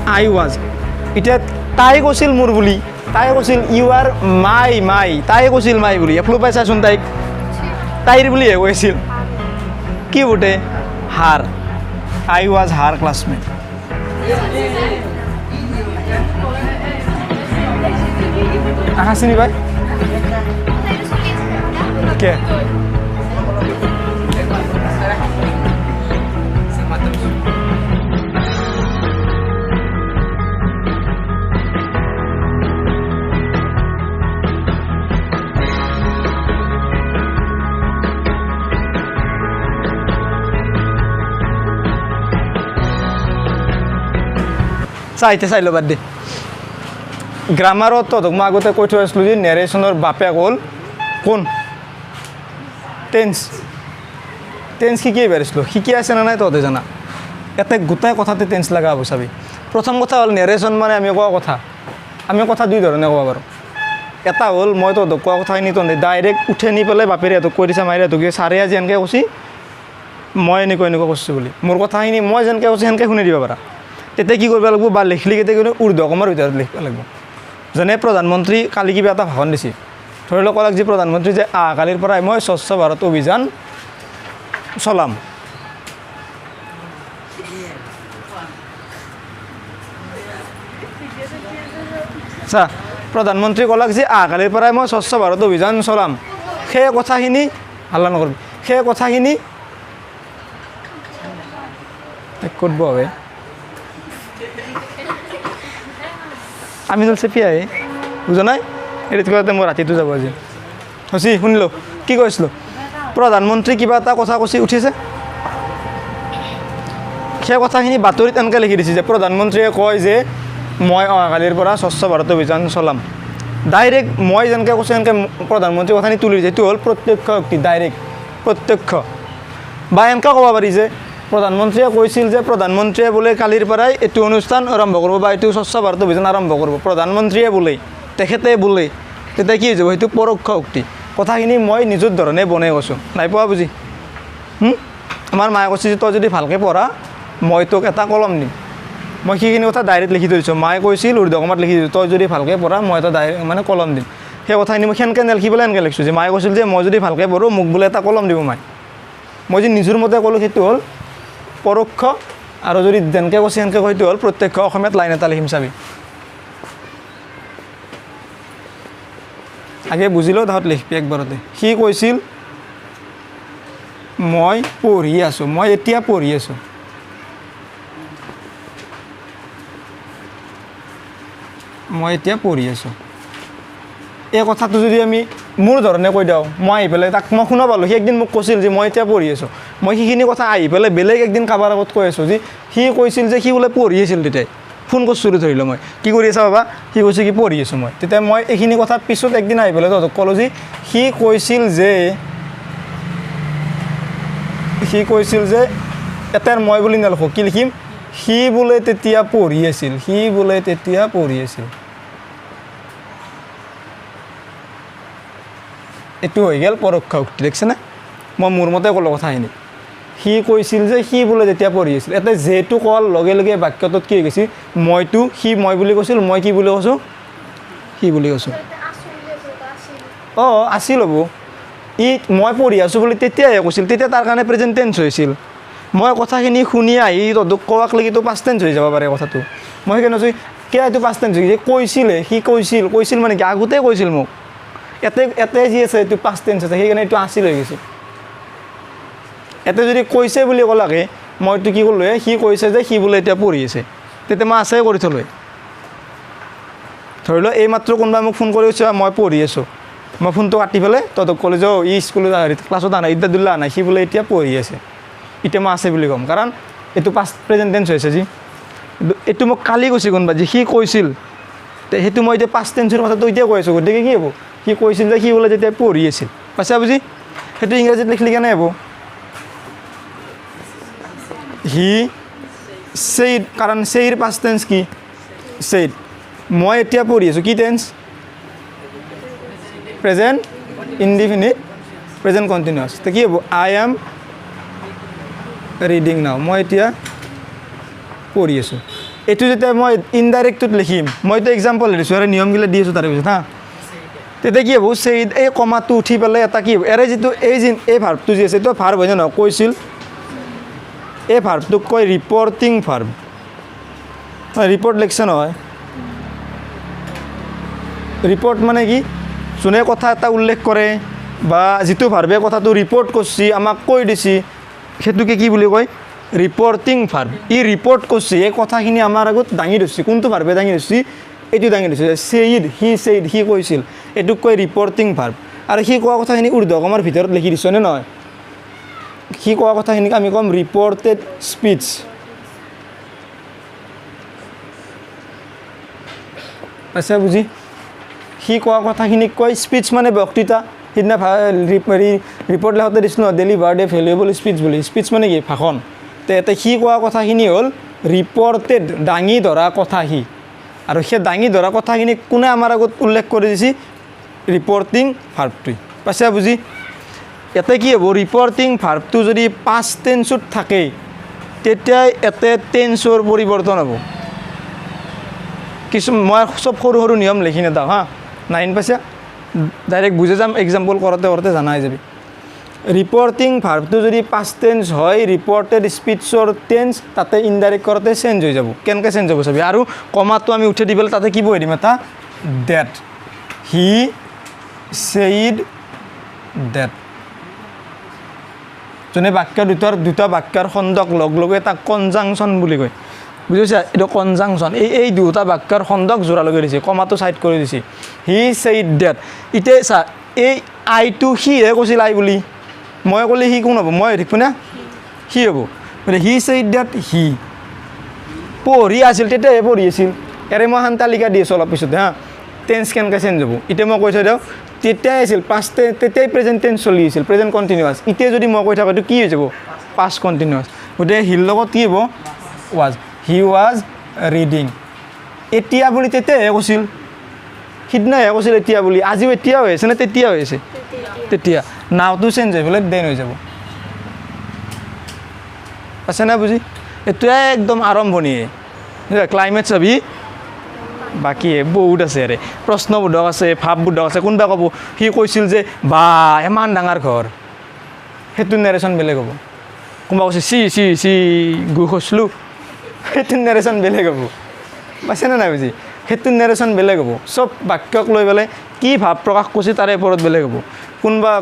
I was এতিয়া তাই কৈছিল মোৰ বুলি তাই কৈছিল ইউ আৰ মাই তাই কৈছিল মাই বুলি এফলো পাইছাচোন তাইৰ বুলিহে কৈছিল কি বুটে হাৰ I was her classmate চিনি পাই কে চাই লো বাদ দে গ্ৰামাৰত তোক মই আগতে কৈ থৈ আছিলোঁ যে নেৰেশ্যনৰ বাপেক হ'ল কোন টেন্স শিকি পাৰিছিলোঁ শিকি আছে নে নাই তহঁতে জানা ইয়াতে গোটাই কথাতে টেন্স লগা হ'ব চাবি প্ৰথম কথা হ'ল নেৰেশ্যন মানে আমি কথা দুই ধৰণে ক'ব পাৰোঁ এটা হ'ল মই তহঁতক কোৱা কথাখিনি তহঁতে ডাইৰেক্ট উঠে নি পেলাই বাপেৰে সিহঁতক কৈ দিছা মাৰি সিহঁতক ছাৰে আজি এনেকৈ কৈছি মই এনেকুৱা কৈছোঁ বুলি মোৰ কথাখিনি মই যেনেকৈ কৈছোঁ সেনেকৈ শুনি দিব পাৰা তেতিয়া কি কৰিব লাগিব বা লিখলি কেতিয়া কিন্তু উৰ্ধ কমাৰ ভিতৰত লিখিব লাগিব যেনে প্ৰধানমন্ত্ৰী কালি কিবা এটা ভাষণ দিছে ধৰি লওক ক'লাক যে প্ৰধানমন্ত্ৰী যে কালিৰ পৰাই মই স্বচ্ছ ভাৰত অভিযান চলাম চা প্ৰধানমন্ত্ৰী ক'লাক যে কালিৰ পৰাই মই স্বচ্ছ ভাৰত অভিযান চলাম সেই কথাখিনি হাল্লা নকৰিবি সেই কথাখিনি ক'তব হয় আমি তো চেপি আহে বুজা নাই এইটো মই ৰাতিটো যাব আজি হৈছে শুনিলোঁ কি কৈছিলোঁ প্ৰধানমন্ত্ৰী কিবা এটা কথা কৈছে উঠিছে সেই কথাখিনি বাতৰিত এনেকৈ লিখি দিছে যে প্ৰধানমন্ত্ৰীয়ে কয় যে মই অহাকালিৰ পৰা স্বচ্ছ ভাৰত অভিযান চলাম ডাইৰেক্ট মই যেনেকৈ কৈছোঁ সেনেকৈ প্ৰধানমন্ত্ৰীৰ কথাখিনি তুলি দিছে এইটো হ'ল প্ৰত্যক্ষ শক্তি ডাইৰেক্ট প্ৰত্যক্ষ বা এনেকৈ ক'ব পাৰি যে প্ৰধানমন্ত্ৰীয়ে কৈছিল যে প্ৰধানমন্ত্ৰীয়ে বোলে কালিৰ পৰাই এইটো অনুষ্ঠান আৰম্ভ কৰিব বা এইটো স্বচ্ছ ভাৰত অভিযান আৰম্ভ কৰিব প্ৰধানমন্ত্ৰীয়ে বোলে তেখেতে বোলে তেতিয়া কি হৈ যাব সেইটো পৰোক্ষ উক্তি কথাখিনি মই নিজৰ ধৰণে বনাই কৈছোঁ নাই পোৱা বুজি আমাৰ মায়ে কৈছে যে তই যদি ভালকৈ পঢ়া মই তোক এটা কলম দিম মই সেইখিনি কথা ডাইৰেক্ট লিখি থৈ দিছোঁ মায়ে কৈছিল উৰ্ধ কমাত লিখি দিছোঁ তই যদি ভালকৈ পঢ়া মই এটা মানে কলম দিম সেই কথাখিনি মই সেনেকৈ লিখি পেলাই এনেকৈ লিখিছোঁ যে মায়ে কৈছিল যে মই যদি ভালকৈ পঢ়োঁ মোক বোলে এটা কলম দিব মই যে নিজৰ মতে ক'লোঁ সেইটো হ'ল পৰোক্ষ আৰু যদি যেনেকৈ কৈছে সেনেকৈ সেইটো হ'ল প্ৰত্যক্ষ অসমীয়াত লাইন এটা লিখিম চাবি আগে বুজিলেও তাহঁত লিখবি একবাৰতে সি কৈছিল মই পঢ়ি আছোঁ মই এতিয়া পঢ়ি আছোঁ এই কথাটো যদি আমি মোৰ ধৰণে কৈ দিওঁ মই আহি পেলাই তাক মই শুনা পালোঁ সি একদিন মোক কৈছিল যে মই এতিয়া পঢ়ি আছোঁ মই সেইখিনি কথা আহি পেলাই বেলেগ একদিন কাৰোবাৰ আগত কৈ আছোঁ যে সি কৈছিল যে সি বোলে পঢ়ি আছিল তেতিয়াই ফোন কৰিছোঁ ধৰি লওঁ মই কি কৰি আছা বাবা সি কৈছে কি পঢ়ি আছোঁ মই তেতিয়া মই এইখিনি কথাৰ পিছত একদিন আহি পেলাই তহঁতক ক'লোঁ যে সি কৈছিল যে এটাৰ মই বুলি নালিখোঁ কি লিখিম সি বোলে তেতিয়া পঢ়ি আছিল এইটো হৈ গ'ল পৰোক্ষ উক্তি দেখিছেনে মই মোৰ মতে ক'লোঁ কথাখিনি সি কৈছিল যে সি বোলে যেতিয়া পঢ়ি আছিল এটা যেটো কোৱাৰ লগে লগে বাক্যটোত কি হৈ গৈছে মইতো সি মই বুলি কৈছিল মই কি বুলি কৈছোঁ সি বুলি কৈছোঁ আছিল হ'ব মই পঢ়ি আছোঁ বুলি তেতিয়াহে কৈছিল তেতিয়া তাৰ কাৰণে প্ৰেজেণ্ট টেন্স হৈছিল মই কথাখিনি শুনি আহি তহঁতক কোৱাক লেগিতো পাষ্ট টেন্স হৈ যাব পাৰে কথাটো মই সেইকাৰণে কৈছোঁ কিয় এইটো পাষ্ট টেন্স হৈ গৈছে কৈছিলে সি কৈছিল মানে কি আগতে কৈছিল মোক এতে যি আছে এইটো পাষ্ট টেন্স আছে সেইকাৰণে এইটো আছিল হৈ গৈছে এতে যদি কৈছে বুলি ক'লাকে মইতো কি ক'লোৱে সি কৈছে যে সি বোলে এতিয়া পঢ়ি আছে তেতিয়া মই আছে কৰি থ'লোৱে ধৰি লওক এই মাত্ৰ কোনোবাই মোক ফোন কৰি কৈছে মই পঢ়ি আছোঁ মই ফোনটো কাটি পেলাই তহঁতক ক'লোঁ যে ই স্কুলত ক্লাছত আনা ইদ্যা দুল্লা আনা সি বোলে এতিয়া পঢ়ি আছে এতিয়া মই আছে বুলি ক'ম কাৰণ এইটো পাষ্ট প্ৰেজেণ্ট টেন্স হৈছে যি এইটো মোক কালি কৈছে কোনোবা যে সি কৈছিল সেইটো মই এতিয়া পাষ্ট টেন্সৰ কথাটো এতিয়া কৈ আছোঁ গতিকে কি হ'ব সি কৈছিল যে সি বোলে যেতিয়া পঢ়ি আছিল পাইছা বুজি সেইটো ইংৰাজীত লিখলি কেনে হ'ব হি ছেইড কাৰণ ছেইৰ পাষ্ট টেন্স কি ছেইড মই এতিয়া পঢ়ি আছোঁ কি tense present indefinite present continuous তো কি হ'ব আই এম ৰিডিং নাও মই এতিয়া পঢ়ি আছোঁ এইটো যেতিয়া মই ইনডাইৰেক্টত লিখিম মইতো এক্সাম্পল দিছোঁ আৰু নিয়মবিলাক দি আছোঁ তাৰে পিছত হা তেতিয়া কি হ'ব চেইড এই কমাটো উঠি পেলাই এটা কি হ'ব এৰে যিটো এই ভাৰ্বটো যি আছে এইটো ভাৰ্ব হয় নে নহয় কৈছিল এই ভাৰ্বটোক কয় ৰিপৰ্টিং ভাৰ্ব ৰিপৰ্ট লিখছে নহয় ৰিপৰ্ট মানে কি যোনে কথা এটা উল্লেখ কৰে বা যিটো ভাৰ্বে কথাটো ৰিপৰ্ট কৰিছে আমাক কৈ দিছে সেইটোকে কি বুলি কয় ৰিপৰ্টিং ভাৰ্ব ই ৰিপৰ্ট কৰিছে এই কথাখিনি আমাৰ আগত দাঙি ধৰিছে কোনটো ভাৰ্বে দাঙি ধৰিছে এইটো দাঙি ধৰিছে চেইড সি কৈছিল এইটোক কয় ৰিপৰ্টিং ভাৰ্ব আৰু সি কোৱা কথাখিনি ঊৰ্ধ্বকমাৰ ভিতৰত লিখি দিছোঁ নে নহয় সি কোৱা কথাখিনিক আমি ক'ম ৰিপৰ্টেড স্পীচ পাইছা বুজি সি কোৱা কথাখিনিক কয় স্পীচ মানে বক্তৃতা সিদিনা ৰিপৰ্ট লেখোঁতে দিছোঁ নহয় ডেলিভাৰ্ড এ ভেলুৱেবল স্পীচ বুলি স্পীচ মানে কি ভাষণ তে সি কোৱা কথাখিনি হ'ল ৰিপৰ্টেড দাঙি ধৰা কথা সি আৰু সেই দাঙি ধৰা কথাখিনি কোনে আমাৰ আগত উল্লেখ কৰি দিছে ৰিপৰ্টিং ভাৰ্বটোৱে পাইছা বুজি ইয়াতে কি হ'ব ৰিপৰ্টিং ভাৰ্বটো যদি পাষ্ট টেন্সত থাকে তেতিয়া ইয়াতে টেন্সৰ পৰিৱৰ্তন হ'ব কিছু মই চব সৰু সৰু নিয়ম লিখি নেদাওঁ হা 9 পাইছা ডাইৰেক্ট বুজি যাম এক্সাম্পল কৰোঁতে কৰোঁতে জানা হৈ যাবি ৰিপৰ্টিং ভাৰ্বটো যদি পাষ্ট টেন্স হয় ৰিপৰ্টেড স্পীচৰ টেন্স তাতে ইনডাইৰেক্ট কৰোঁতে চেঞ্জ হৈ যাব কেনেকৈ চেঞ্জ হ'ব চাবি আৰু কমাটো আমি উঠাই দি পেলাই তাতে কি বহি দিম এটা ডেট হি চেইড ডেট যোনে বাক্য দুটা বাক্যৰ খণ্ডক লগ লগে তাক কনজাংচন বুলি কয় বুজিছা এইটো কনজাংচন এই দুটা বাক্যৰ খণ্ডক জোৰা লগাই দিছে কমাটো চাইড কৰি দিছে হি চেইড ডেট এতিয়া চা এই আইটো সিহে কৈছিল আই বুলি মই ক'লে সি কোন হ'ব মই দেখিব না সি হ'ব মানে হি চেইড ডেট হি পঢ়ি আছিল তেতিয়াহে পঢ়ি আছিল ইয়াৰে মই এখন তালিকা দি আছোঁ অলপ পিছতে হা টেন্স কেনেকৈ চেঞ্জ হ'ব এতিয়া মই কৈ থৈ দিওঁ তেতিয়াই আছিল পাষ্ট তেতিয়াই প্ৰেজেণ্ট টেন্স চলি আছিল প্ৰেজেণ্ট কণ্টিনিউৱাছ এতিয়া যদি মই কৈ থাকোঁ এইটো কি হৈ যাব পাষ্ট কণ্টিনিউৱাছ গতিকে হিৰ লগত কি হ'ব ৱাজ হি ৱাজ ৰিডিং এতিয়া বুলি তেতিয়াহে কৈছিল সিদিনাহে কৈছিল এতিয়া বুলি আজিও এতিয়া হৈ আছে নে তেতিয়া হৈ আছে তেতিয়া নাওটো চেঞ্জ হৈ পেলাই দেন হৈ যাব আছে না বুজি এইটোৱে একদম আৰম্ভণিয়ে ক্লাইমেট চাবি বাকী বহুত আছে আৰে প্ৰশ্নবোধক আছে ভাৱবোধক আছে কোনোবা ক'ব সি কৈছিল যে বা ইমান ডাঙৰ ঘৰ সেইটো নেৰেশ্যন বেলেগ হ'ব কোনোবা কৈছে চি গু খচলোঁ সেইটো নেৰেশ্যন বেলেগ হ'ব পাইছেনে নাই বুজি সেইটো নেৰেশ্যন বেলেগ হ'ব চব বাক্যক লৈ পেলাই কি ভাৱ প্ৰকাশ কৰিছে তাৰে ওপৰত বেলেগ হ'ব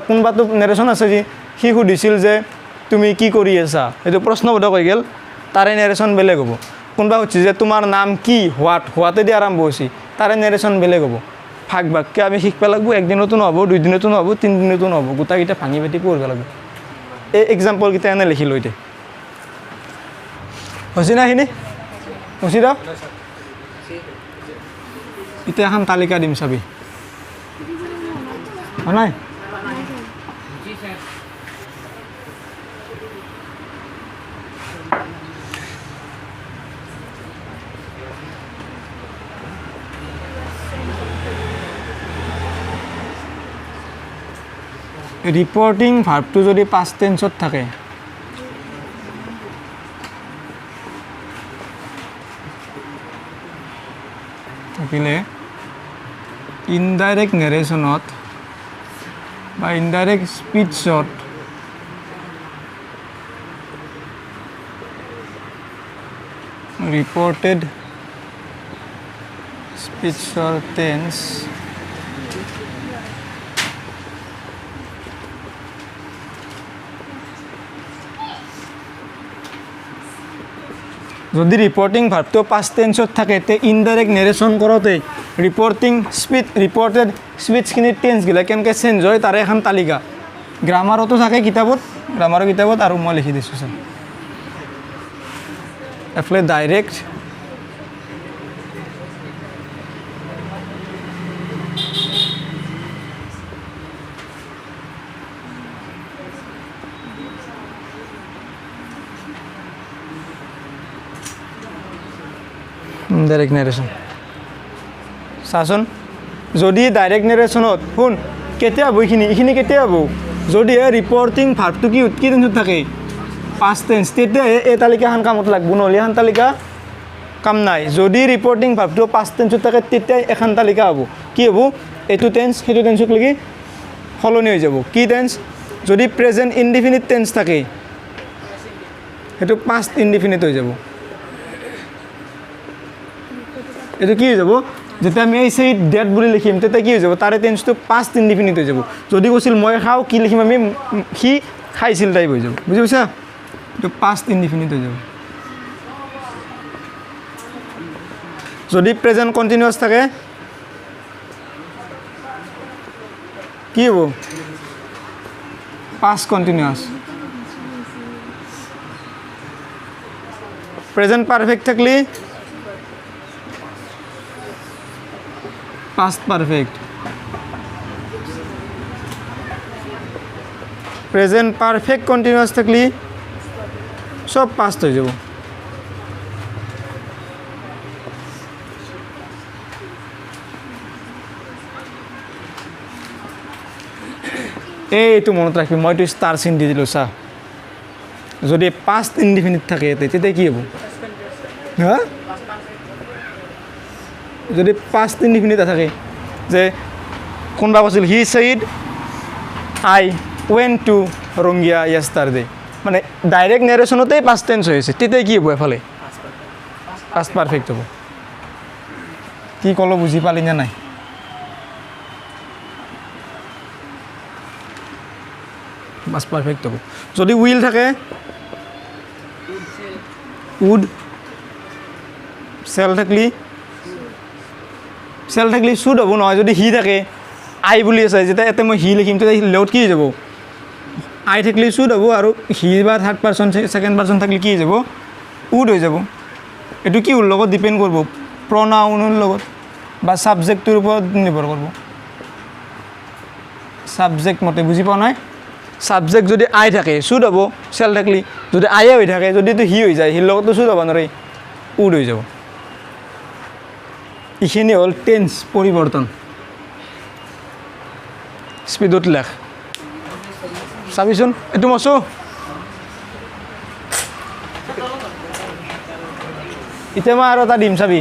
কোনোবাটো নেৰেশ্যন আছে যি সি সুধিছিল যে তুমি কি কৰি আছা এইটো প্ৰশ্নবোধক হৈ গ'ল তাৰে নেৰেশ্যন বেলেগ হ'ব কোনোবা সুধিছে যে তোমাৰ নাম কি হোৱাতেদি আৰম্ভ হৈছে তাৰে নেৰেশ্যন বেলেগ হ'ব ভাগ ভাগকৈ আমি শিকিব লাগিব একদিনতো নহ'ব 2 দিনতো নহ'ব 3 দিনতো নহ'ব গোটেইকেইটা ভাঙি পাতি পঢ়িব লাগিব এই এক্সাম্পলকেইটা এনে লিখি লৈ দে হৈছে না সেইখিনি হৈছে দা এতিয়া এখন তালিকা দিম চাবি হয় নাই ৰিপৰ্টিং ভাৰ্বটো যদি পাষ্ট টেন্সত থাকে থাকিলে ইনডাইৰেক্ট নেৰেশ্যনত বা ইনডাইৰেক্ট স্পীচত ৰিপৰ্টেড স্পীচৰ টেন্স যদি ৰিপৰ্টিং ভাৰ্বটো পাষ্ট টেন্সত থাকে তে ইনডাইৰেক্ট নেৰেশ্যন কৰোঁতে ৰিপৰ্টেড স্পীচখিনিৰ টেন্সগিলা কেনেকৈ চেঞ্জ হয় তাৰে এখন তালিকা গ্ৰামাৰতো থাকে গ্ৰামাৰৰ কিতাপত আৰু মই লিখি দিছোঁ চাৰ এফালে ডাইৰেক্ট ডাইৰেক্ট নেৰেশ্যন চাচোন যদি ডাইৰেক্ট নেৰেশ্যনত শুন কেতিয়া হ'ব এইখিনি কেতিয়া হ'ব যদিহে ৰিপৰ্টিং ভাৰ্বটো কি টেন্সত থাকে পাষ্ট টেন্স তেতিয়াহে এই তালিকাখন কামত লাগব নহ'লে এখন তালিকা কাম নাই যদি ৰিপৰ্টিং ভাৰ্বটো পাষ্ট টেন্সত থাকে তেতিয়া এখন তালিকা হ'ব কি হ'ব এইটো টেন্স সেইটো টেন্সক লাগি সলনি হৈ যাব কি টেন্স যদি প্ৰেজেন্ট ইনডিফিনিট টেন্স থাকে সেইটো পাষ্ট ইনডিফিনিট হৈ যাব এইটো কি হৈ যাব যেতিয়া আমি এই সেই ডেট বুলি লিখিম তেতিয়া কি হৈ যাব তাৰে টেন্সটো পাষ্ট ইনডিফিনিট হৈ যাব যদি কৈছিল মই খাওঁ কি লিখিম আমি সি খাইছিল টাইপ হৈ যাব বুজি পাইছা এইটো পাষ্ট ইনডিফিনিট হৈ যাব যদি প্ৰেজেন্ট কন্টিনিউয়াস থাকে কি হ'ব পাষ্ট কন্টিনিউয়াস প্ৰেজেন্ট পাৰফেক্ট থাকলে past perfect present perfect continuous থাকলে সব পাষ্ট হয়ে যাব এইটো মনত ৰাখিবি মই এইটো ষ্টাৰ চিন দি দিলোঁ চা যদি পাষ্ট ইনডিফিনিট থাকে তেতিয়া কি হ'ব হা যদি পাষ্ট ইনডিফিনিট থাকে যে কোনোবা কৈছিল he said I went to Rangia yesterday মানে ডাইৰেক্ট নেৰেশ্যনতেই পাষ্ট টেন্স হৈ আছে তেতিয়া কি হ'ব এফালে পাষ্ট পাৰফেক্ট হ'ব কি ক'লো বুজি পালি নে নাই পাষ্ট পাৰফেক্ট হ'ব যদি উইল থাকে উড চেল থাকলি শুড হ'ব নহয় যদি হি থাকে আই বুলি আছে যেতিয়া ইয়াতে মই হি লিখিম তেতিয়া লগত কি হৈ যাব আই থাকিলে শুড হ'ব আৰু হি বা থাৰ্ড পাৰ্চন ছেকেণ্ড পাৰ্চন থাকিলে কি হৈ যাব উড হৈ যাব এইটো কি লগত ডিপেণ্ড কৰিব প্ৰনাউনৰ লগত বা ছাবজেক্টটোৰ ওপৰত নিৰ্ভৰ কৰিব ছাবজেক্ট মতে বুজি পোৱা নাই ছাবজেক্ট যদি আই থাকে শুড হ'ব চেল থাকলি যদি আয়ে হৈ থাকে যদি হি হৈ যায় হিৰ লগততো শুড হ'ব নোৱাৰে উড হৈ যাব এইখিনি হ'ল টেন্স পৰিৱৰ্তন স্পীডত লেখ চাবিচোন এইটো মচো এতিয়া মই আৰু এটা দিম চাবি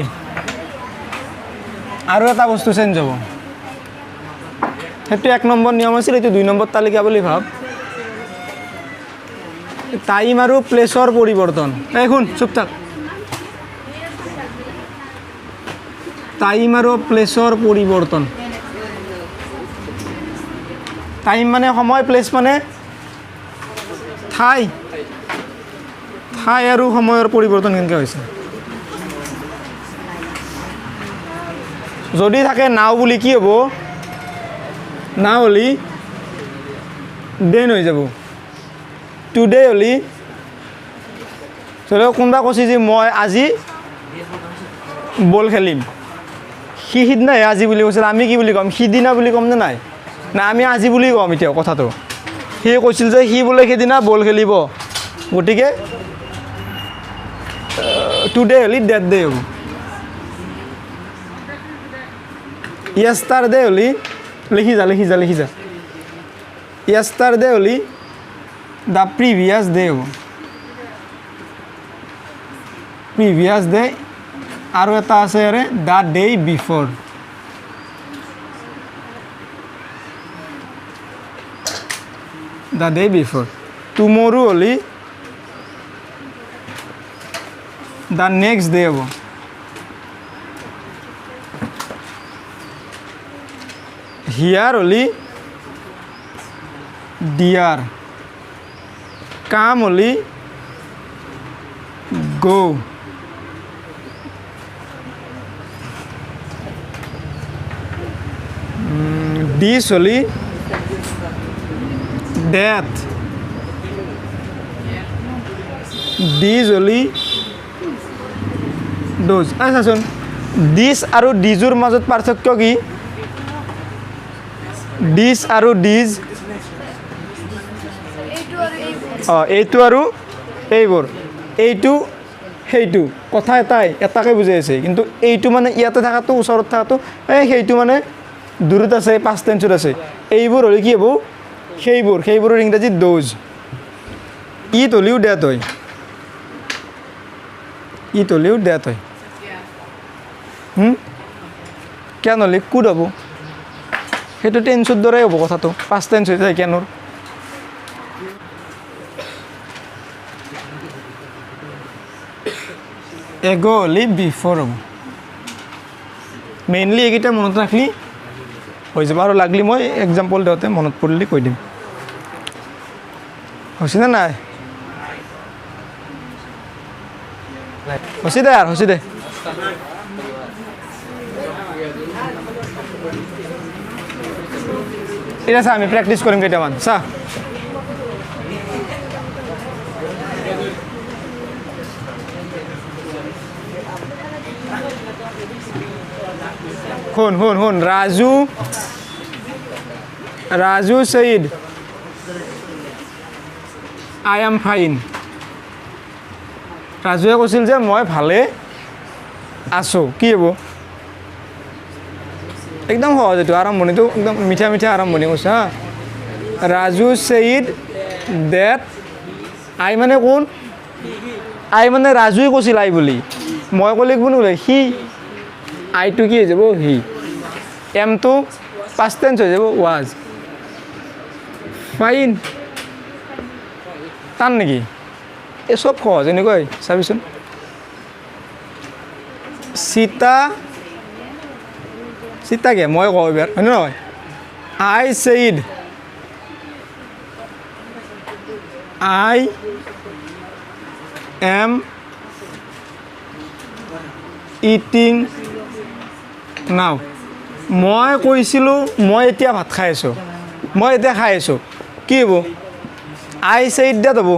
আৰু এটা বস্তু চেঞ্জ হ'ব সেইটো 1 নম্বৰ নিয়ম আছিল এইটো 2 নম্বৰ তালিকা বুলি ভাব টাইম আৰু প্লেছৰ পৰিৱৰ্তন এই শুন চুপ থাক টাইম আৰু প্লেছৰ পৰিৱৰ্তন টাইম মানে সময় প্লেছ মানে ঠাই আৰু সময়ৰ পৰিৱৰ্তন কেনেকৈ হৈছে যদি থাকে নাও বুলি কি হ'ব নাও হ'লি দেন হৈ যাব টুডে হ'লি চলো কোনোবা কৈছে যে মই আজি বল খেলিম সি সিদিনাহে আজি বুলি কৈছিল আমি কি বুলি ক'ম সিদিনা বুলি ক'ম নে নাই না আমি আজি বুলি ক'ম এতিয়া কথাটো সি কৈছিল যে সি বোলে সেইদিনা বল খেলিব গতিকে টুডে হ'লি ডেট ডে হ'ব য়েষ্টাৰডে হ'লি লিখি যা য়েষ্টাৰডে হ'লি দ্য প্ৰিভিয়াছ ডে হ'ব প্ৰিভিয়াছ ডে আৰু এটা আছে আৰে the day before the day before টুমৰো হ'লি দ্য নেক্সট ডে হ'ব হিয়াৰ হ'লি ডিয়াৰ কাম হ'লি গো দিছ হ'লি ডেথ ডিজ হ'লি ড'জ চাচোন ডিছ আৰু ডিজৰ মাজত পাৰ্থক্য কি ডিছ আৰু ডিজ এইটো আৰু এইবোৰ এইটো সেইটো কথা এটাকে বুজাই আছে কিন্তু এইটো মানে ইয়াতে থকাটো ওচৰত থকাটো সেইটো মানে দূৰত আছে পাষ্ট টেন্সত আছে এইবোৰ হ'লে কি হ'ব সেইবোৰৰ ইংৰাজী ড'জ ইট হ'লেও ডেথ হয় কেন হ'লে কুড হ'ব সেইটো টেন্সৰ দৰে হ'ব কথাটো পাষ্ট টেন্স হৈ যায় কেনৰ এগো হ'লে বিফৰ হ'ব মেইনলি এইকেইটা মনত ৰাখলি হৈ যাব আৰু লাগলি মই এক্সাম্পল দিওঁতে মনত পৰিলে কৈ দিম হৈছেনে নাই হৈছে দে আৰু হৈছে দে ঠিক আছে আমি প্ৰেক্টিছ কৰিম কেইটামান চা শুন Raju said I am fine ৰাজুৱে কৈছিল যে মই ভালে আছোঁ কি হ'ব একদম সহজ এইটো আৰম্ভণিটো একদম মিঠা মিঠা আৰম্ভণি কৈছে হা ৰাজু said that I মানে কোন I মানে ৰাজুৱে কৈছিল I বুলি মই ক'লে কোন বোলে সি আইটো কি হৈ যাব হি এমটো পাষ্ট টেন্স হৈ যাব ৱাজ ফাইন টান নেকি এই চব সহজ এনেকুৱাই চাবিচোন সীতাকে মই কওঁ এবাৰ হয়নে নহয় I said I am eating now মই কৈছিলোঁ মই এতিয়া ভাত খাই আছোঁ মই এতিয়া খাই আছোঁ কি হ'ব I said that হ'ব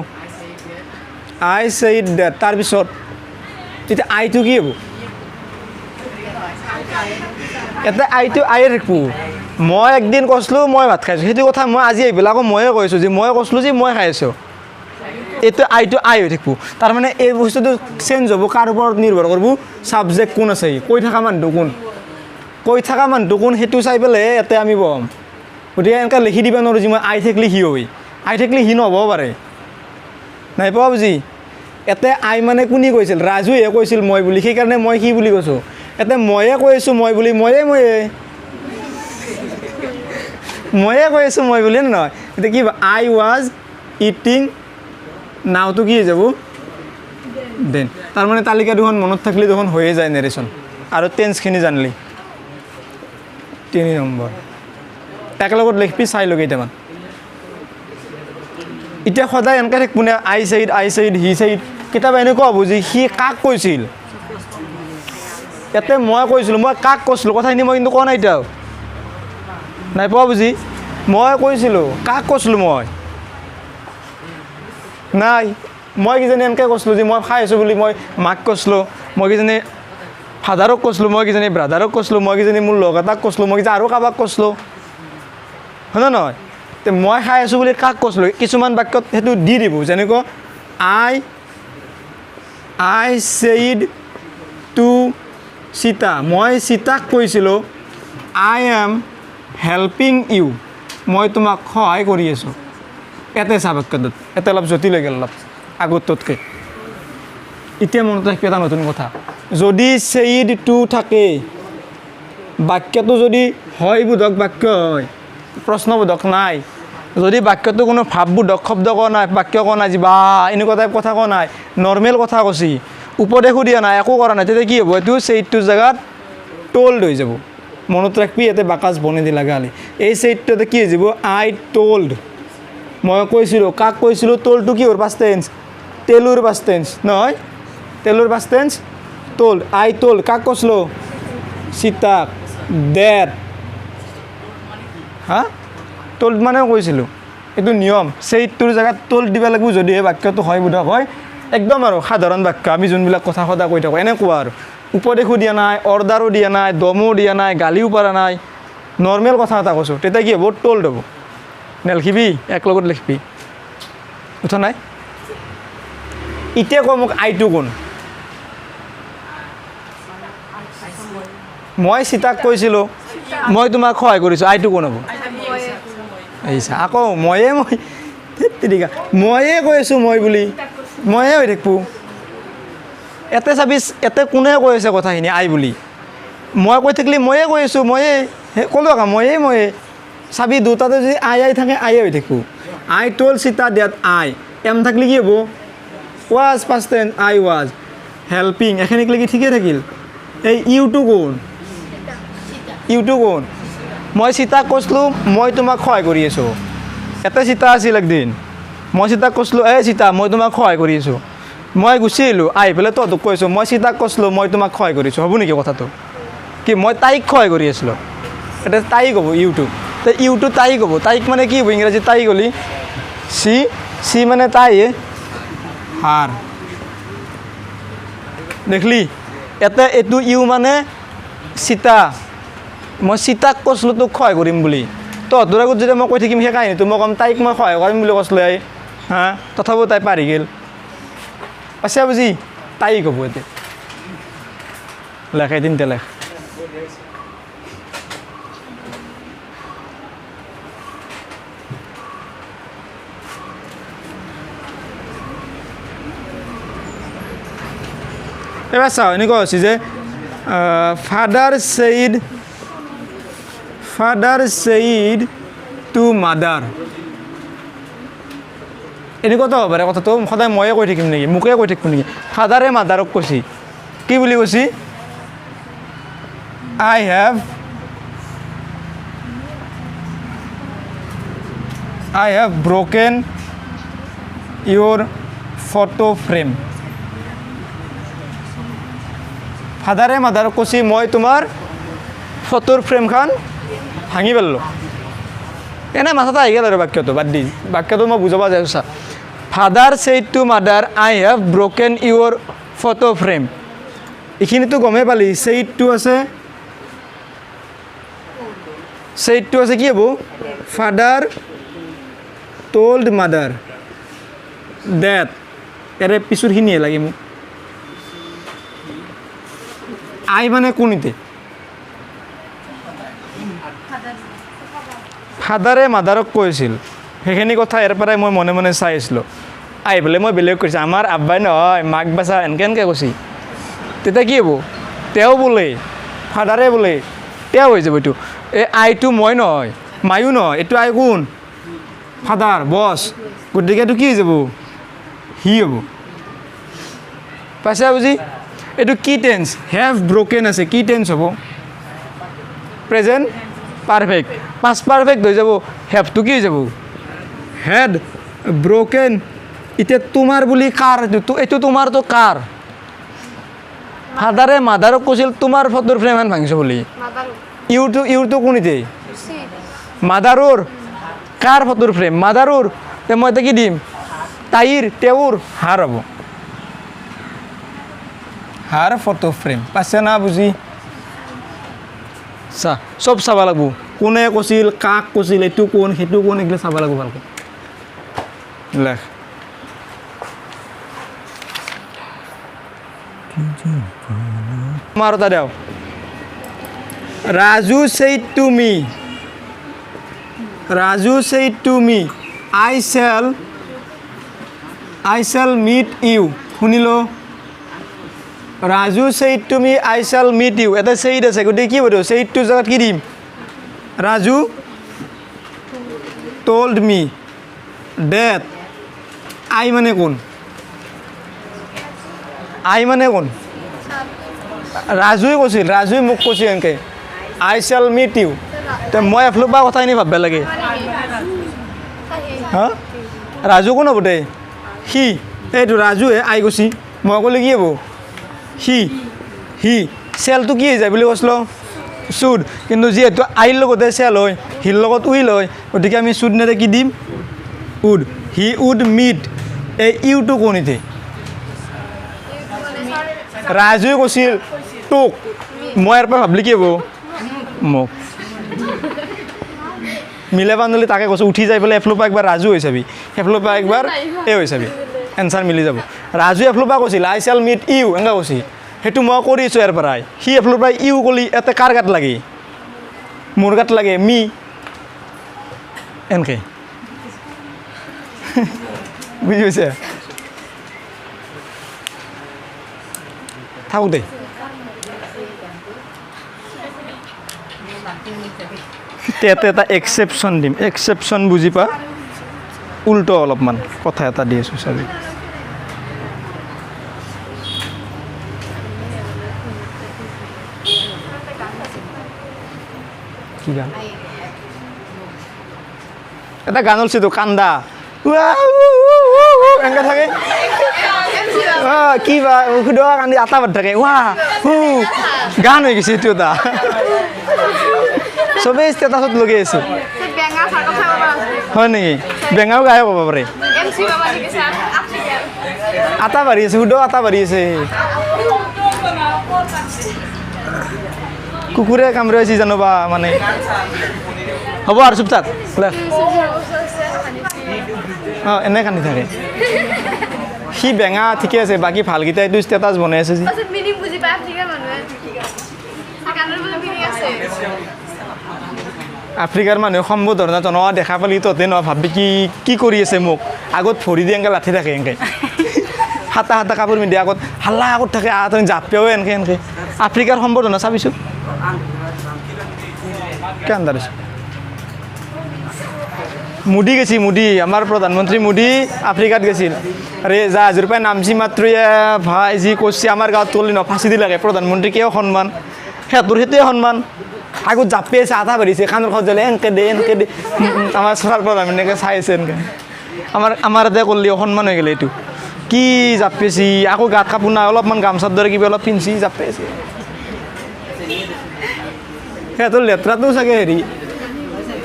I said that তাৰপিছত এতিয়া আইটো কি হ'ব এতিয়া আইটো আয়ে থাকিব মই একদিন কৈছিলোঁ মই ভাত খাইছোঁ সেইটো কথা মই আজি আহি পেলাই আকৌ ময়ে কৈছোঁ যে মই কৈছিলোঁ যে মই খাই আছোঁ এইটো আইটো আই হৈ থাকিব তাৰমানে এই বস্তুটো চেঞ্জ হ'ব কাৰ ওপৰত নিৰ্ভৰ কৰিব ছাবজেক্ট কোন আছে কৈ থকা মানুহটো কোন সেইটো চাই পেলাই ইয়াতে আমি বহাম গতিকে এনেকৈ লিখি দিব নোৱাৰোঁ যে মই আই থাকিলে সি হয় আই থাকিলে সি নহ'ব পাৰে নাই পোৱা বুজি ইয়াতে আই মানে কোনে কৈছিল ৰাজুৱে কৈছিল মই বুলি সেইকাৰণে মই সি বুলি কৈছোঁ ইয়াতে ময়ে কৈ আছোঁ মই বুলি ময়ে কৈ আছোঁ মই বুলি নহয় এতিয়া কি আই ৱাজ ইটিং নাওটো কি হৈ যাব দেন তাৰমানে তালিকা দুখন মনত থাকিলে দুখন হৈয়ে যায় নেৰেশ্যন আৰু টেন্সখিনি জানলি 3 নম্বৰ একেলগত লিখবি চাই লওঁ কেইটামান এতিয়া সদায় এনেকৈ থাকিব নে আই চাইড হি চাইড কেতিয়াবা এনেকুৱা হ'ব যে সি কাক কৈছিল ইয়াতে মই কৈছিলোঁ মই কাক কৈছিলোঁ কথাখিনি মই কিন্তু কোৱা নাই এতিয়াও নাই পোৱা বুজি মই কৈছিলোঁ কাক কৈছিলোঁ মই নাই মই কিজানি এনেকৈ কৈছিলোঁ যে মই খাই আছোঁ বুলি মই মাক কৈছিলোঁ মই কিজানি ফাদাৰক কৈছিলোঁ মই কিজানি ব্ৰাদাৰক কৈছিলোঁ মই কিজানি মোৰ লগ এটাক কৈছিলোঁ মই কিজানি আৰু কাৰোবাক কৈছিলোঁ হয়নে নহয় তে মই খাই আছোঁ বুলি কাক কৈছিলোঁ কিছুমান বাক্যত সেইটো দি দিব যেনেকৈ আই চেইড টু সীতা মই সীতাক কৈছিলোঁ আই এম হেল্পিং ইউ মই তোমাক সহায় কৰি আছোঁ এতে চা বাক্যটোত এতে অলপ জটিল হৈ গ'ল অলপ আগতকৈ এতিয়া মনত ৰাখিব এটা নতুন কথা যদি চেইড টু থাকে বাক্যটো যদি হয় বোধক বাক্য হয় প্ৰশ্নবোধক নাই যদি বাক্যটো কোনো ভাৱবোধক শব্দ কোৱা নাই বাক্য কোৱা নাই বা এনেকুৱা টাইপ কথা কোৱা নাই নৰ্মেল কথা কৈছি উপদেশো দিয়া নাই একো কৰা নাই তেতিয়া কি হ'ব এইটো চেইডটোৰ জেগাত টল্ড হৈ যাব মনত ৰাখিবি ইয়াতে বাকাচ বনাই দি লগা হ'লে এই চেইডটোতে কি হৈ যাব আই টল্ড মই কৈছিলোঁ কাক কৈছিলোঁ টল্ডটো কিহৰ পাষ্ট টেন্স টেলুৰ পাষ্ট টেন্স নহয় টেলুৰ পাষ্ট টেন্স টল্ড আই টল্ড কাক কৈছিলোঁ সীতাক ডেট হা টল্ড মানে কৈছিলোঁ এইটো নিয়ম চেইডটোৰ জেগাত টল্ড দিব লাগিব যদিহে বাক্যটো হয় বোধক হয় একদম আৰু সাধাৰণ বাক্য আমি যোনবিলাক কথা সদায় কৈ থাকোঁ এনেকুৱা আৰু উপদেশো দিয়া নাই অৰ্ডাৰো দিয়া নাই দমো দিয়া নাই গালিও পৰা নাই নৰ্মেল কথা এটা কৈছোঁ তেতিয়া কি হ'ব টল্ড হ'ব নেলিখিবি এক লগত লিখিবি উঠা নাই এতিয়া কৈ মোক আইটো কোন মই সীতাক কৈছিলোঁ মই তোমাক সহায় কৰিছোঁ আইটো কোন হ'ব এইছা আকৌ ময়ে কৈ আছোঁ মই বুলি ময়ে হৈ থাকিব এতে চাবি এতে কোনে কৈ আছে কথাখিনি আই বুলি মই কৈ থাকিলে ময়ে কৈ আছোঁ ময়ে ক'লো আকৌ ময়ে চাবি দুটাতে যদি আই থাকে আয়ে হৈ থাকোঁ আই টল চিতা ডেট আই এম থাকিলে কি হ'ব was past tense I was helping এখিনিক লাগি ঠিকে থাকিল এই ইউটো কোন মই সীতাক কৈছিলোঁ মই তোমাক সহায় কৰি আছোঁ এটা সীতা আছিল একদিন মই সীতাক কৈছিলোঁ এই সীতা মই তোমাক সহায় কৰি আছোঁ মই গুচি আহিলোঁ আহি পেলাই তহঁতক কৈছোঁ মই সীতাক কৈছিলোঁ মই তোমাক সহায় কৰিছোঁ হ'ব নেকি কথাটো কি মই তাইক সহায় কৰি আছিলোঁ এটা তাইক হ'ব ইউটো তাইক হ'ব তাইক মানে কি হ'ব ইংৰাজী তাইক হ'লি চি মানে তাই হার দেখলি এটা এইটো ইউ মানে সীতা মই সীতাক কৈছিলোঁ তোক সহায় কৰিম বুলি তহঁতৰ আগত যদি মই কৈ থাকিম সেই কাহিনীটো মই ক'ম তাইক মই সহায় কৰিম বুলি কৈছিলোঁ হা তথাপিও তাই পাৰি গ'ল আছে বুজি তাইক হ'ব এতিয়া লেখ তিনিটা লেখ এবার চাও এনেকুৱা হৈছে যে ফাদাৰ ছেইড টু মাদাৰ এনেকুৱাতো হ'ব পাৰে কথাটো সদায় ময়ে কৈ থাকিম নেকি মোকে কৈ থাকিম নেকি ফাদাৰে মাদাৰক কৈছি কি বুলি কৈছি I have broken your photo frame ফাদাৰে মাদাৰক কৈছি মই তোমাৰ ফটোৰ ফ্ৰেমখন ভাঙি পেলালোঁ এনে মাথাতে আহি গ'ল আৰু বাক্যটো বাদ দি বাক্যটো মই বুজাব যাই আছোঁ father said to mother I have broken your photo frame এইখিনিতো গমেই পালি ছেইডটো আছে কি হ'ব ফাদাৰ টল্ড মাদাৰ ডেট এৰে পিছৰখিনিহে লাগে মোক আই মানে কোনিতে ফাদাৰে মাদাৰক কৈছিল সেইখিনি কথা ইয়াৰ পৰাই মই মনে মনে চাই আছিলোঁ আহি পেলাই মই বেলেগ কৈছোঁ আমাৰ আব্বাই নহয় মাক বাচা এনেকৈ কৈছি তেতিয়া কি হ'ব তেওঁ বোলে ফাদাৰে বোলে তেওঁ হৈ যাব এইটো এই আইটো মই নহয় মায়ো নহয় এইটো আই কোন ফাদাৰ বছ গতিকে এইটো কি হৈ যাব সি হ'ব পাইছা বুজি এইটো কি টেন্স হেভ ব্ৰকেন আছে কি টেন্স হ'ব প্ৰেজেণ্ট পাৰফেক্ট পাষ্ট পাৰফেক্ট হৈ যাব হেভটো কি হৈ যাব হেড ব্ৰকেন এতিয়া তোমাৰ বুলি কাৰ এইটো তোমাৰতো কাৰ ফাদাৰে মাদাৰক কৈছিল তোমাৰ ফটোৰ ফ্ৰেম এখন ভাঙিছে বুলি ইউৰটো কোনিতে মাদাৰৰ কাৰ ফটোৰ ফ্ৰেম মাদাৰৰ মই এতিয়া কি দিম তাইৰ তেওঁৰ হাৰ হ'ব হাৰ ফটো ফ্ৰেম পাইছে না বুজি চব চাব লাগিব কোনে কৈছিল কাক কৈছিল এইটো কোন সেইটো কোন এইগিলা চাব লাগিব ভালকৈ লেখ তোমাৰ এটা দেও Raju said to me I shall meet you শুনিলো Raju said to me I shall meet you এটা ছেইড আছে গতিকে কি হ'ব ছেইডটোৰ জেগাত কি দিম Raju told me that I মানে কোন ৰাজুৱে কৈছিল ৰাজুৱে মোক কৈছিল এনেকৈ আই শ্যাল মিট ইউ তে মই এফালৰ পৰা কথাখিনি ভাবিব লাগে হা ৰাজু কোন হ'ব দে সি এইটো ৰাজুৱে আই কৈছি মই ক'লে কি হ'ব সি চেলটো কি হৈ যায় বুলি কৈছিলোঁ চুড কিন্তু যিহেতু আইৰ লগতে চেল হয় হিৰ লগত উইল হয় গতিকে আমি চুড নেৰে কি দিম উড হি উড মিট এই ইউটো কোনিতে ৰাজুৱে কৈছিল তোক মই ইয়াৰ পৰা ভাবিলি কি হ'ব মোক মিলে বান্ধলি তাকে কৈছোঁ উঠি যাই পেলাই এফালৰ পৰা একবাৰ ৰাজু হৈ চাবি সেইফালৰ পৰা একবাৰ হৈ চাবি এনচাৰ মিলি যাব ৰাজু এফালৰ পৰা কৈছিল আই শ্যাল মিট ইউ এনেকৈ কৈছিল সেইটো মই কৰিছোঁ ইয়াৰ পৰাই সি এফালৰ পৰা ইউ ক'লি এটা কাৰ গাত লাগে মোৰ গাত লাগে মি এনেকৈ বুজি পাইছে থাকক দে ইয়াতে এটা এক্সেপশ্যন দিম এক্সেপশ্যন বুজি পা উল্টো অলপমান কথা এটা দি আছোঁ চাবি কি গান এটা গান ওলছে তো কান্দা এনেকে থাকে কি বা সুদা কান্দি আটা বাদ থাকে গান হৈ গৈছে এইটো এটা চবেই ষ্টেটাছত লগাই আছে হয় নেকি বেঙাও গায়ে ক'ব পাৰে আটা বাঢ়ি আছে সুদা আটা বাঢ়ি আছে কুকুৰে কামুৰিছে জানো বা মানে হ'ব আৰু চুপ থাক এনে কান্দি থাকে সি বেঙা ঠিকে আছে বাকী ভালকেইটা এইটো ষ্টেটাছ বনাই আছে যি আফ্ৰিকাৰ মানুহে সম্বোধনা জনোৱা দেখা পালি তহঁতে নহয় ভাবি কি কৰি আছে মোক আগত ভৰি দি এনেকৈ লাঠি থাকে এনেকৈ হাতা হাতা কাপোৰ পিন্ধি আগত হাল্লা আগত থাকে তই জাপিও এনেকৈ আফ্ৰিকাৰ সম্বোধনা চাবিছোঁ কে আন্দাৰ মোদী গেছি মোদী আমাৰ প্ৰধানমন্ত্ৰী মোদী আফ্ৰিকাত গৈছিল আৰে জাহাজৰ পৰাই নামছি মাত্ৰ ভাই যি কৈছে আমাৰ গাঁৱত তুলি ন ফাঁচি দি লাগে প্ৰধানমন্ত্ৰীকেও সন্মান সিহঁতৰ সেইটোৱে সন্মান আগত জাপি আছে আধা বাঢ়িছে কাণৰ খত জ্বলে এনেকৈ দে আমাৰ চৰাৰ প্ৰধানমন্ত্ৰীকে চাই আছে এনেকৈ আমাৰ ইয়াতে কৰিলে সন্মান হৈ গ'লে এইটো কি জাপিছি আকৌ গাত কাপোৰ নাই অলপমান গামচাৰ দৰে কিবা অলপ পিন্ধি জাপি আছে সিহঁতৰ লেতেৰাটো চাগে হেৰি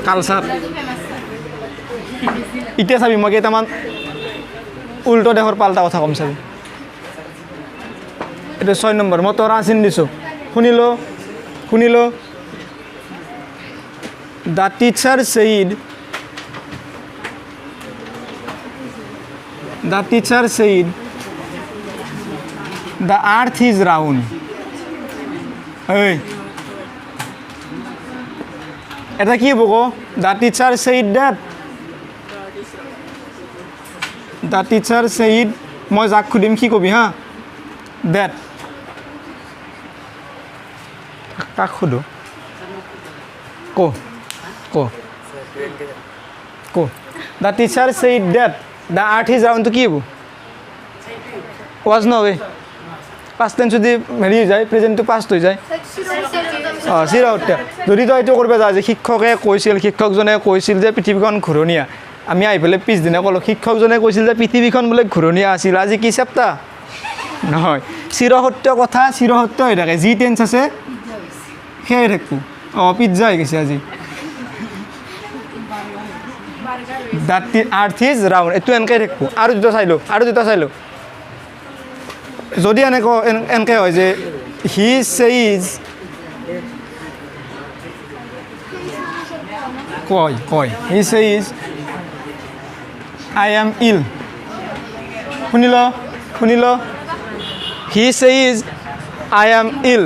কালচাৰ এতিয়া চাবি মই কেইটামান উল্টো দেশৰ পাল্টা কথা ক'ম চাবি এইটো 6 নম্বৰ মই তৰা চিন দিছোঁ শুনিলো the teacher said the earth is round ঐ এটা কি হ'ব ক দ্য টিচাৰ ছেইড মই যাক সুধিম কি কবি হা ডেট কাক সোধো ক the teacher said that the earth is round কি হ'ব ৱাজ নহয় পাষ্ট টেন্স যদি হেৰি হৈ যায় প্ৰেজেণ্টটো পাষ্ট হৈ যায় চিৰসত্য যদি তই এইটো কৰিব যা যে শিক্ষকজনে কৈছিল যে পৃথিৱীখন ঘূৰণীয়া আমি আহি পেলাই পিছদিনা ক'লোঁ শিক্ষকজনে কৈছিল যে পৃথিৱীখন বোলে ঘূৰণীয়া আছিল আজি কি চেপ্তা নহয় চিৰসত্য কথা চিৰসত্য হৈ থাকে যি টেন্স আছে সেয়াই থাকিব পিজ্জা হৈ গৈছে আজি দ্য আৰ্থ ইজ ৰাউণ্ড এইটো এনেকৈ থাকিব আৰু দুটা চাই লওঁ যদি এনেকৈ হয় যে হি ছেইজ কয় হি ছেইজ I am ill শুনিল he ছেইজ I am ill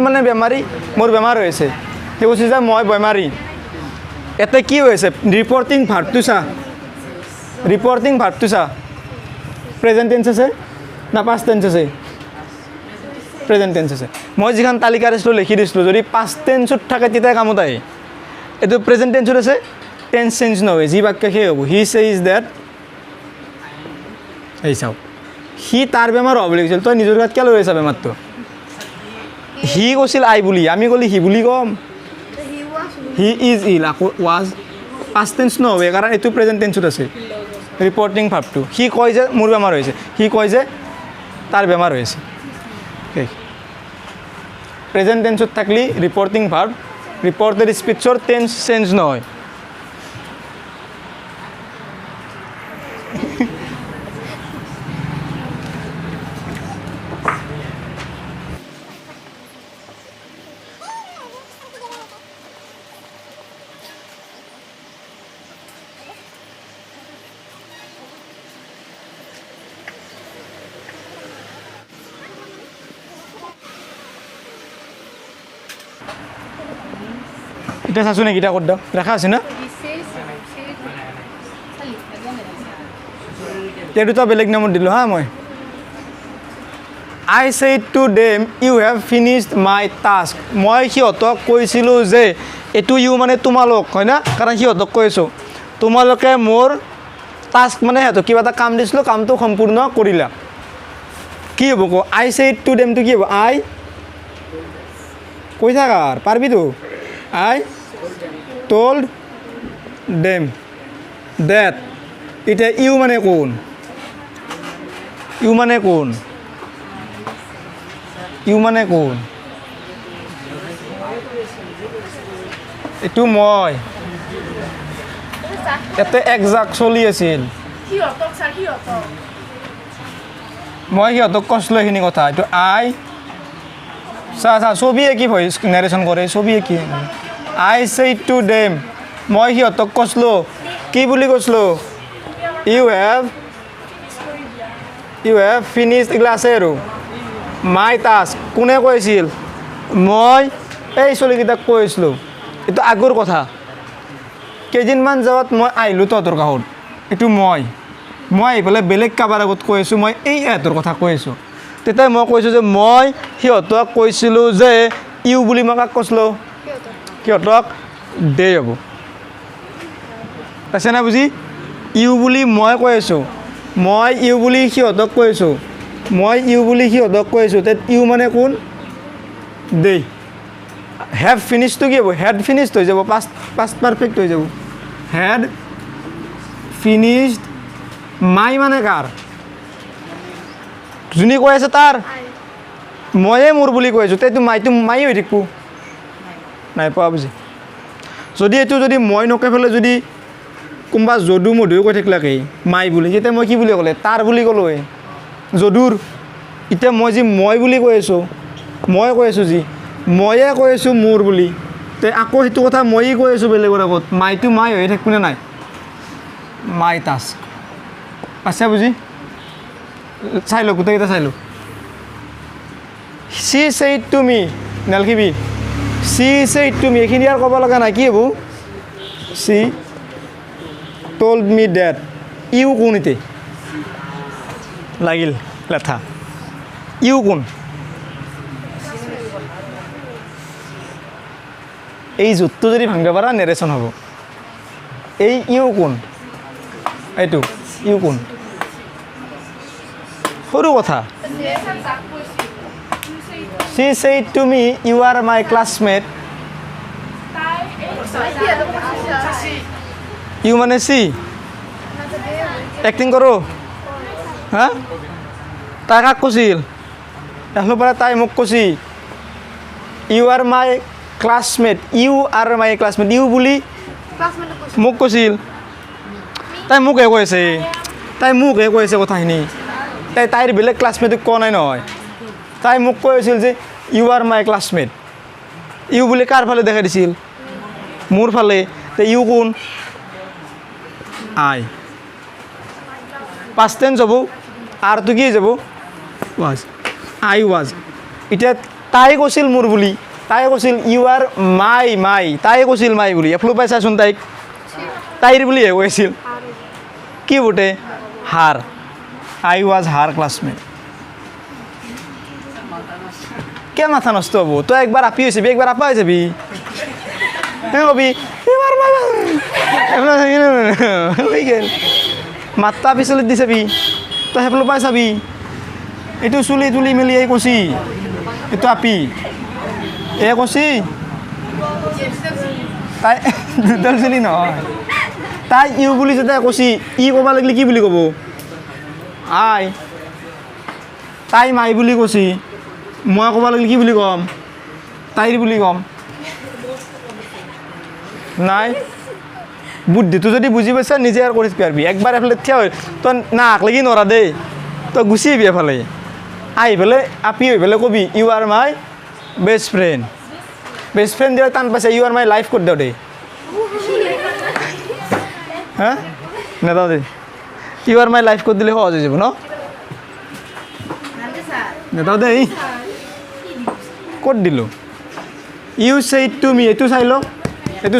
মানে বেমাৰী মোৰ বেমাৰ হৈ আছে সেই কৈছে যে মই বেমাৰী ইয়াতে কি হৈ আছে ৰিপৰ্টিং ভাৰ্বটো চা প্ৰেজেণ্ট টেন্স আছে না পাষ্ট টেন্স আছে প্ৰেজেণ্ট টেন্স আছে মই যিখন তালিকা দিছিলোঁ লিখি দিছিলোঁ যদি পাষ্ট টেন্সত থাকে তেতিয়া কামত আহে এইটো প্ৰেজেণ্ট টেন্সত আছে টেন্স চেঞ্জ নহয় যি বাক্য সেই হ'ব হি ছেইজ ডেট এই চাওক সি তাৰ বেমাৰ হ'ব বুলি কৈছিল তই নিজৰ গাত কিয় লৈ আছা বেমাৰটো হি কৈছিল আই বুলি আমি ক'লি হি বুলি ক'ম হি ইজ ইল আকৌ ৱাজ পাষ্ট টেন্স নহয় কাৰণ এইটো প্ৰেজেণ্ট টেন্সত আছে ৰিপৰ্টিং ভাৰ্বটো সি কয় যে মোৰ বেমাৰ হৈছে সি কয় যে তাৰ বেমাৰ হৈ আছে প্ৰেজেণ্ট টেন্সত থাকলি ৰিপৰ্টিং ভাৰ্ব ৰিপৰ্টেড স্পীচৰ টেন্স চেঞ্জ নহয় এটা চাচোন এইকেইটা কৰি দিওঁ ৰেখা আছে না এই দুটা বেলেগ নামত দিলোঁ হা মই I said to them, you have finished my task. মই সিহঁতক কৈছিলোঁ যে এইটো ইউ মানে তোমালোক হয় না কাৰণ সিহঁতক কৈছোঁ তোমালোকে মোৰ টাস্ক মানে সিহঁতক কিবা এটা কাম দিছিলোঁ কামটো সম্পূৰ্ণ কৰিলা কি হ'ব ক I said to them তো কি হ'ব I কৈ থাক আৰু পাৰিবিতো I told them that এতিয়া ইউ মানে কোন ইউ মানে কোন ইউ মানে কোন এইটো মই এতে একজাক চলি আছিল মই সিহঁতক কৈছিলোঁ এইখিনি কথা এইটো আই চা ছবিয়ে কি ভইচ নেৰেশ্যন কৰে ছবিয়ে কি আই ছেইড টু দেম মই সিহঁতক কৈছিলোঁ কি বুলি কৈছিলোঁ ইউ হেভ ফিনিছড এগিলা আছে আৰু মাই টাস্ক কোনে কৈছিল মই এই চলিকেইটাক কৈছিলোঁ এইটো আগৰ কথা কেইদিনমান যাৱাত মই আহিলোঁ তহঁতৰ গাঁৱত এইটো মই আহি পেলাই বেলেগ কাৰোবাৰ আগত কৈ আছোঁ মই এই ইহঁতৰ কথা কৈ আছোঁ তেতিয়া মই কৈছোঁ যে মই সিহঁতক কৈছিলোঁ যে ইউ বুলি মই কাক কৈছিলোঁ সিহঁতক দে হ'ব আছে না বুজি ইউ বুলি মই কৈ আছোঁ মই ইউ বুলি সিহঁতক কৈ আছোঁ মই ইউ বুলি সিহঁতক কৈ আছোঁ তাত ইউ মানে কোন দে হেভ ফিনিছটো কি হ'ব হেড ফিনিছড হৈ যাব পাষ্ট পাৰফেক্ট হৈ যাব হেড ফিনিছড মাই মানে কাৰ যোনে কৈ আছে তাৰ ময়ে মোৰ বুলি কৈ আছোঁ তাইতো মাই হৈ থাকিব নাই পোৱা বুজি যদি এইটো যদি মই নকৈ পেলাই যদি কোনোবা যদু মধুৱে কৈ থাকিলাকে মাই বুলি তেতিয়া মই কি বুলি ক'লে তাৰ বুলি ক'লোঁ যদুৰ এতিয়া মই যি মই বুলি কৈ আছোঁ মই কৈ আছোঁ যি ময়ে কৈ আছোঁ মোৰ বুলি তে আকৌ সেইটো কথা ময়ে কৈ আছোঁ বেলেগৰ আগত মাইটো মাই হৈ থাকিব নে নাই মাই টাস্ক আছে বুজি চাই লওঁ গোটেইকেইটা চাই লওঁ চি ছেইড টু মি নালখিবি চি ছেইড টু মি এইখিনি আৰু ক'ব লগা নাই কি হ'ব she told me that you কোন ইতে লাগিল লেঠা ইউ কোন এই জোতটো যদি ভাঙিব পাৰা নেৰেশ্যন হ'ব এই ইউ কোন এইটো ইউ কোন সৰু কথা she said to me you are my classmate you মানে চি এক্টিং কৰোঁ হা তাই কাক কৈছিল এফালৰ পৰা তাই মোক কৈছি U are my classmate U are my classmate U বুলি মোক কৈছিল তাই মোকহে কৈ আছে কথাখিনি তাইৰ বেলেগ ক্লাছমেটক কোৱা নাই নহয় তাই মোক কৈ আছিল যে U are my classmate U বুলি কাৰ ফালে দেখাই দিছিল মোৰ ফালে তে ইউ কোন আই পাষ্ট টেন্স হ'ব আৰটো কি যাব ৱাজ আই ৱাজ এতিয়া তাই কৈছিল মোৰ বুলি তাই কৈছিল ইউ আৰ মাই তাই কৈছিল মাই বুলি এফালৰ পাই চাচোন তাইৰ বুলিহে কৈছিল কি বোটে হাৰ আই ৱাজ হাৰ ক্লাছমেট কে মাথা নষ্ট হ'ব তই একবাৰ আপি হৈ যাবি একবাৰ আপা হৈ যাবি কবি মাত্ৰা পিছলৈ দি চাবি তই সেইফালৰ পাই চাবি এইটো চুলি তুলি মেলি এই কৈছি এইটো আপি এই কৈছি তাই দুডাল চুলি নহয় তাই ইউ বুলি যেতিয়া কৈছি ই ক'ব লাগিলে কি বুলি ক'ব আই তাই মাই বুলি কৈছি মই ক'ব লাগিলে কি বুলি ক'ম তাইৰ বুলি ক'ম নাই বুদ্ধিটো যদি বুজি পাইছা নিজে আৰু কৰি পাৰিবি একবাৰ এফালে থিয়া হৈ তই নাক লাগি নৰা দেই তই গুচি আহিবি এফালে আহি পেলাই আপি হৈ পেলাই কবি you are my best friend দিলে টান পাইছে ইউ আৰ মাই লাইফ কৰি দিওঁ দেই হা নেদাও দেই ইউ আৰ মাই লাইফ কৰি দিলে সহজ হৈ যাব ন নেদাও দেই ক'ত দিলোঁ ইউ ছেইড টু মি এইটো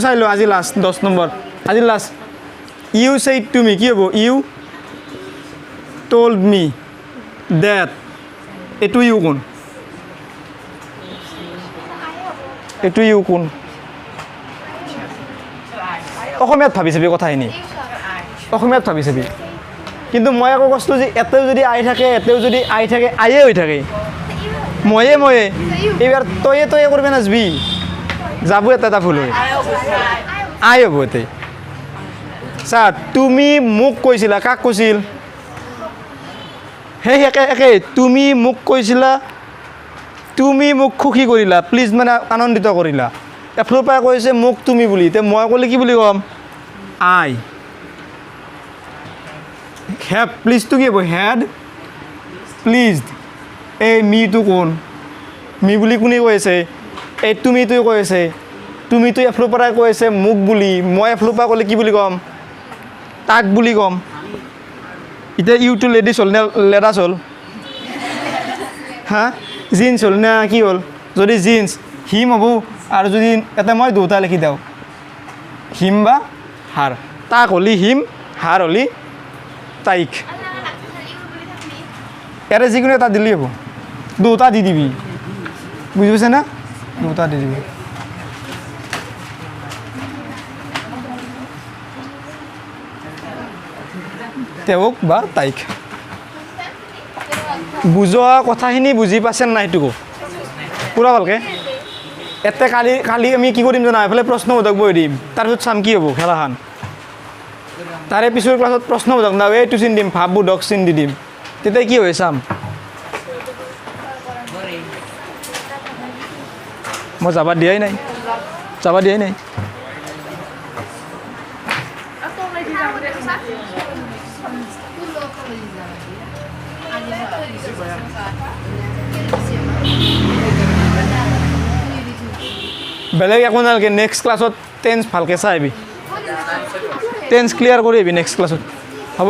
চাই লওঁ আজি লাষ্ট 10 নম্বৰ আজি last you said to me কি হ'ব ইউ told me that এইটো ইউ কোন এইটো ইউ কোন অসমীয়াত ভাবি চাবি কথাখিনি অসমীয়াত ভাবি চাবি কিন্তু মই আকৌ কৈছিলোঁ যে এতেও যদি আই থাকে এতেও যদি আই থাকে আয়ে হৈ থাকে ময়ে এইবাৰ তয়ে কৰবি নাজবি যাব এটা ভুল হয় আই হ'ব এতে চা তুমি মোক কৈছিলা কাক কৈছিল সেই একে তুমি মোক কৈছিলা তুমি মোক সুখী কৰিলা প্লিজ মানে আনন্দিত কৰিলা এফালৰ পৰা কৈছে মোক তুমি বুলি এতিয়া মই ক'লে কি বুলি ক'ম আই হেভ প্লিজটো কি হ'ব হেড প্লিজড এই মিটো কোন মি বুলি কোনে কৈ আছে এই তুমিটোৱে কৈ আছে তুমিতো এফালৰ পৰাই কৈ আছে মোক বুলি মই এফালৰ পৰা ক'লে কি বুলি ক'ম তাক বুলি ক'ম এতিয়া ইউটো লেডিজ হ'ল নে লেডাছ হ'ল হা জিন্স হ'ল নে কি হ'ল যদি জিন্স হিম হ'ব আৰু যদি এটা মই দুটা লিখি দিওঁ হিম বা হাৰ তাক হ'লি হিম হাৰ হ'লি তাইক ইয়াৰে যিকোনো এটা দিলেই হ'ব দুটা দি দিবি বুজি পাইছে না দুটা দি দিবি তেওঁক বা তাইক বুজোৱা কথাখিনি বুজি পাইছে নাই সেইটোকো পূৰা ভালকৈ এতে কালি আমি কি কৰিম জানা এইফালে প্ৰশ্নবোধক বহি দিম তাৰপিছত চাম কি হ'ব খেলাখন তাৰে পিছৰ ক্লাছত প্ৰশ্নবোধক না এইটো চিন দিম ভাৱবোধক চিন দি দিম তেতিয়া কি হয় চাম মই যাব দিয়াই নাই বেলেগ একো নালাগে নেক্সট ক্লাছত টেন্স ভালকৈ চাই আহিবি টেন্স ক্লিয়াৰ কৰি আহিবি নেক্সট ক্লাছত হ'ব